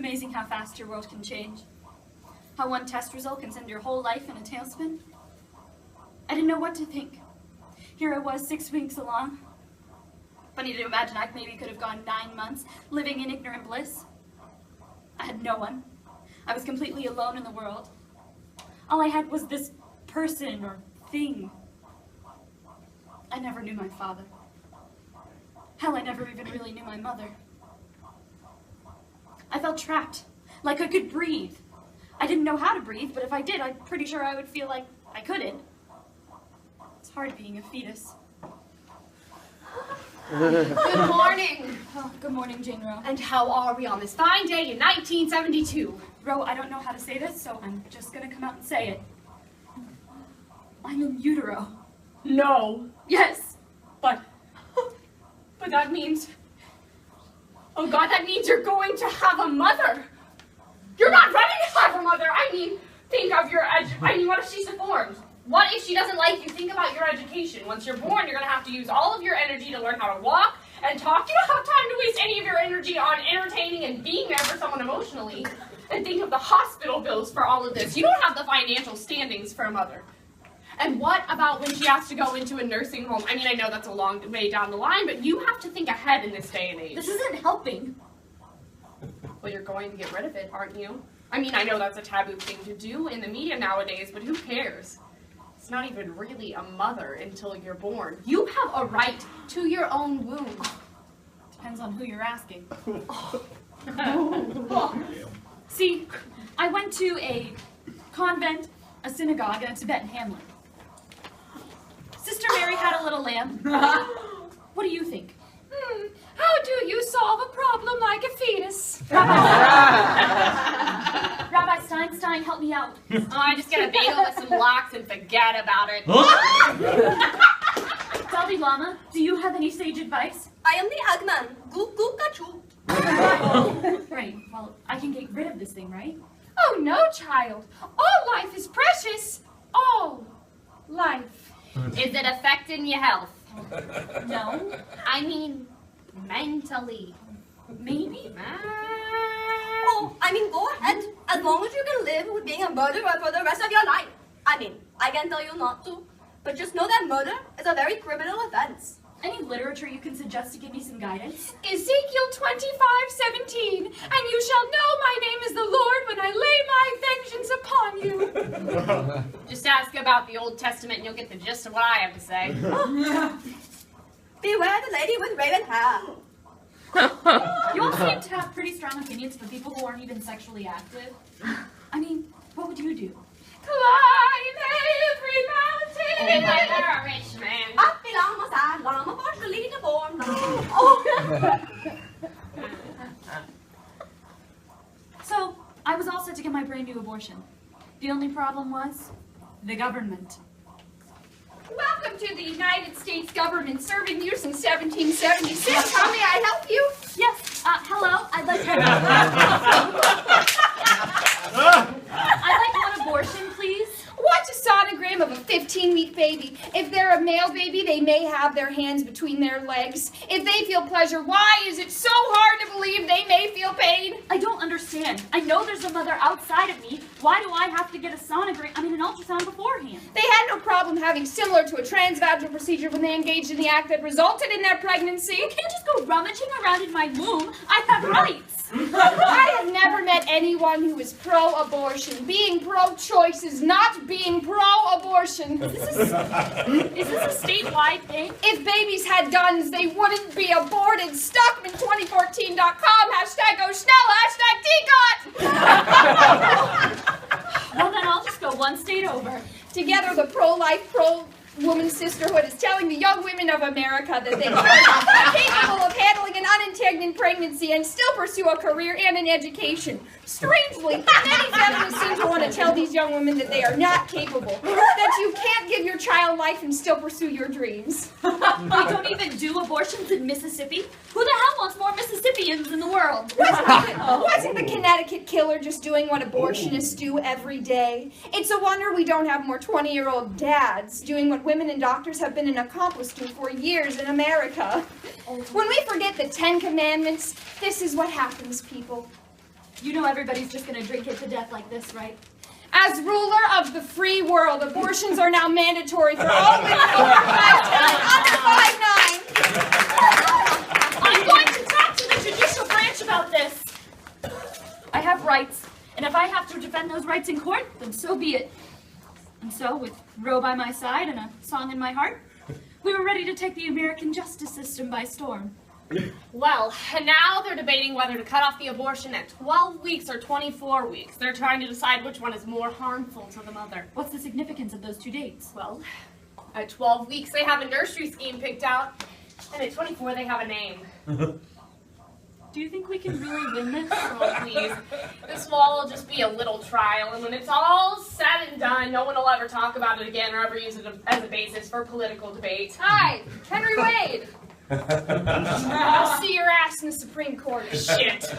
amazing how fast your world can change. How one test result can send your whole life in a tailspin. I didn't know what to think. Here I was 6 weeks along. Funny to imagine I maybe could have gone 9 months living in ignorant bliss. I had no one. I was completely alone in the world. All I had was this person or thing. I never knew my father. Hell, I never even really knew my mother. I felt trapped, like I could breathe. I didn't know how to breathe, but if I did, I'm pretty sure I would feel like I couldn't. It's hard being a fetus. Good morning. Oh, good morning, Jane Rowe. And how are we on this fine day in 1972? Rowe, I don't know how to say this, so I'm just gonna come out and say it. I'm in utero. No. Yes. But that means, oh God, that means you're going to have a mother. You're not ready to have a mother. I mean, think of your, what if she's deformed? What if she doesn't like you? Think about your education. Once you're born, you're going to have to use all of your energy to learn how to walk and talk. You don't have time to waste any of your energy on entertaining and being there for someone emotionally. And think of the hospital bills for all of this. You don't have the financial standings for a mother. And what about when she has to go into a nursing home? I mean, I know that's a long way down the line, but you have to think ahead in this day and age. This isn't helping. Well, you're going to get rid of it, aren't you? I mean, I know that's a taboo thing to do in the media nowadays, but who cares? It's not even really a mother until you're born. You have a right to your own womb. Depends on who you're asking. See, I went to a convent, a synagogue, and a Tibetan hamlet. Sister Mary had a little lamb. What do you think? How do you solve a problem like a fetus? Rabbi Steinstein, help me out. Oh, I just get a bagel with some lox and forget about it. Dalai Lama, do you have any sage advice? I am the Agman. Goo-goo-ka-choo. Right, well, I can get rid of this thing, right? Oh, no, child. All life is precious. All life. Is it affecting your health? No. I mean, mentally. Maybe? Oh, I mean, go ahead. As long as you can live with being a murderer for the rest of your life. I mean, I can tell you not to, but just know that murder is a very criminal offense. Any literature you can suggest to give me some guidance? Ezekiel 25:17, and you shall know my name is the Lord when I lay my vengeance upon you. Just ask about the Old Testament and you'll get the gist of what I have to say. Beware the lady with raven hair. You all seem to have pretty strong opinions for people who aren't even sexually active. I mean, what would you do? Climb every mountain. Oh, my, you're a rich man. Up along my side, llama partially deformed. So, I was all set to get my brand new abortion. The only problem was the government. Welcome to the United States government serving you since 1776. How may I help you? Yes, hello, I'd like one abortion, please. What's a sonogram of a 15-week baby? If they're a male baby, they may have their hands between their legs. If they feel pleasure, why is it so hard to believe they may feel pain? I don't understand. I know there's a mother outside of me. Why do I have to get an ultrasound beforehand? They had no problem having similar to a transvaginal procedure when they engaged in the act that resulted in their pregnancy. You can't just go rummaging around in my womb. I have rights. I have never met anyone who is pro-abortion. Being pro-choice is not being pro-abortion. Is this a statewide thing? If babies had guns, they wouldn't be aborted. Stockman2014.com, #go Schnell, #TGOT. Well, then I'll just go one state over. Together, the pro-life, pro-woman sisterhood is telling the young women of America that they are capable of handling an unintented pregnancy and still pursue a career and an education. Strangely, many feminists seem to want to tell these young women that they are not capable, that you can't give your child life and still pursue your dreams. We don't even do abortions in Mississippi. Who the hell wants more Mississippians in the world? Wasn't the Connecticut killer just doing what abortionists do every day? It's a wonder we don't have more 20-year-old dads doing what women and doctors have been an accomplice to for years in America. When we forget the 10 Commandments, this is what happens, people. You know everybody's just gonna drink it to death like this, right? As ruler of the free world, abortions are now mandatory for all women over 5'10" and under 5'9". I'm going to talk to the judicial branch about this. I have rights, and if I have to defend those rights in court, then so be it. And so, with Roe by my side and a song in my heart, we were ready to take the American justice system by storm. Well, and now they're debating whether to cut off the abortion at 12 weeks or 24 weeks. They're trying to decide which one is more harmful to the mother. What's the significance of those 2 dates? Well, at 12 weeks they have a nursery scheme picked out, and at 24 they have a name. Do you think we can really win this? Oh, please. This will all just be a little trial, and when it's all said and done, no one will ever talk about it again or ever use it as a basis for political debate. Hi, Henry Wade. I'll see your ass in the Supreme Court. Shit.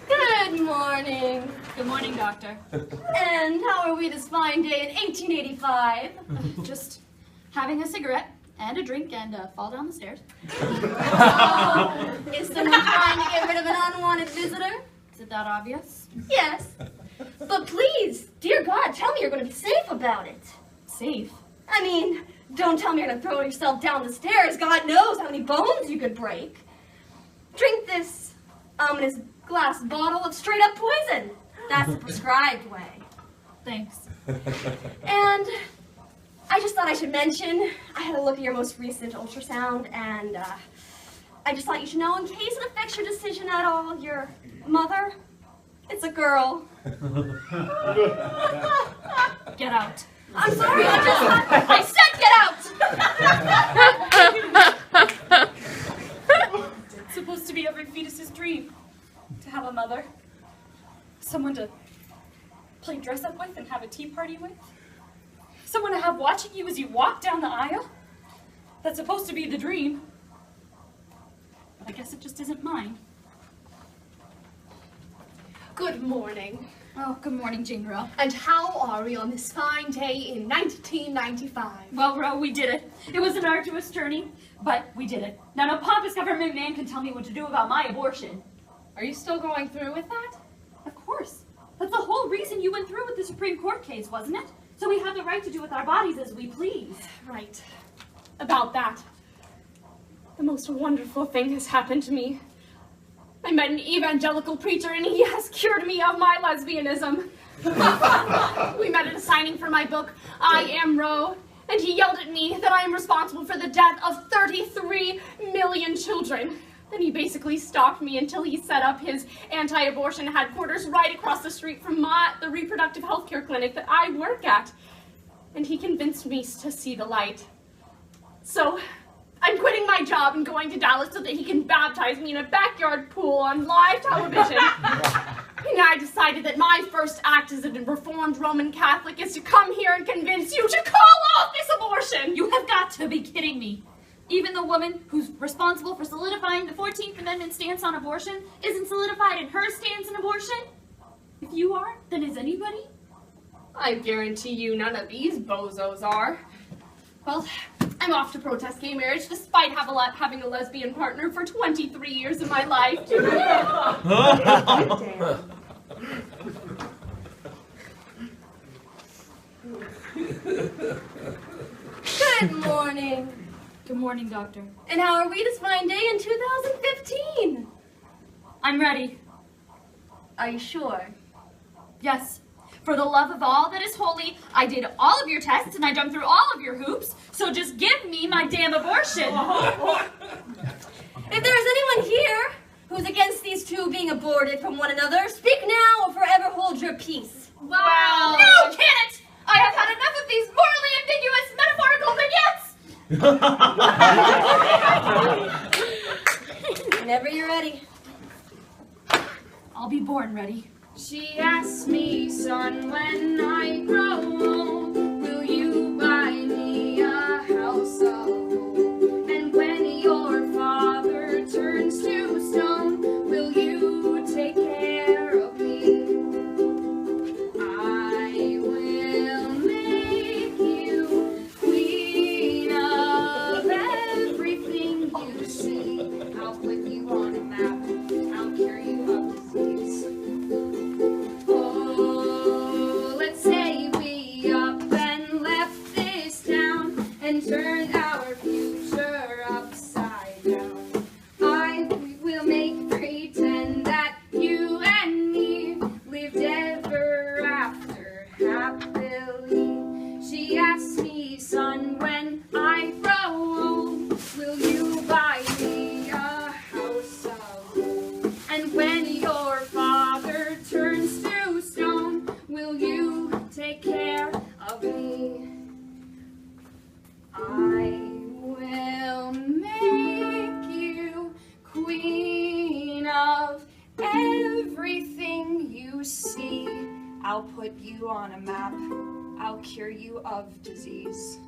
Good morning. Good morning, Doctor. And how are we this fine day in 1885? Just having a cigarette and a drink and fall down the stairs. Oh, is someone trying to get rid of an unwanted visitor? Is it that obvious? Yes. But please, dear God, tell me you're going to be safe about it. Safe? I mean, don't tell me you're going to throw yourself down the stairs. God knows how many bones you could break. Drink this ominous glass bottle of straight-up poison. That's the prescribed way. Thanks. And I just thought I should mention, I had a look at your most recent ultrasound, and I just thought you should know, in case it affects your decision at all, your mother, it's a girl. Get out. I'm sorry, I said get out! It's supposed to be every fetus's dream to have a mother. Someone to play dress up with and have a tea party with. Someone to have watching you as you walk down the aisle. That's supposed to be the dream. But I guess it just isn't mine. Good morning. Oh, good morning, Jane Rowe. And how are we on this fine day in 1995? Well, Rowe, we did it. It was an arduous journey, but we did it. Now, no pompous government man can tell me what to do about my abortion. Are you still going through with that? Of course. That's the whole reason you went through with the Supreme Court case, wasn't it? So we have the right to do with our bodies as we please. Right. About that. The most wonderful thing has happened to me. I met an evangelical preacher and he has cured me of my lesbianism. We met at a signing for my book, I Am Roe, and he yelled at me that I am responsible for the death of 33 million children. Then he basically stopped me until he set up his anti-abortion headquarters right across the street from the reproductive healthcare clinic that I work at. And he convinced me to see the light. So I'm quitting my job and going to Dallas so that he can baptize me in a backyard pool on live television. And I decided that my first act as a reformed Roman Catholic is to come here and convince you to call off this abortion. You have got to be kidding me. Even the woman who's responsible for solidifying the 14th Amendment stance on abortion isn't solidified in her stance on abortion? If you are, then is anybody? I guarantee you none of these bozos are. Well, I'm off to protest gay marriage despite having a lesbian partner for 23 years of my life. Good morning. Good morning, Doctor. And how are we this fine day in 2015? I'm ready. Are you sure? Yes. For the love of all that is holy, I did all of your tests and I jumped through all of your hoops, so just give me my damn abortion. If there is anyone here who's against these two being aborted from one another, speak now or forever hold your peace. Wow. No, can't! I have had enough of these morally ambiguous metaphorical vignettes. Whenever you're ready. I'll be born ready. She asked me, son, when I grow old, will you buy me a house of gold? And when your father turns to stone, will you take care of me? I will make you queen of everything you see. I'll put you on a map. I'll cure you of disease.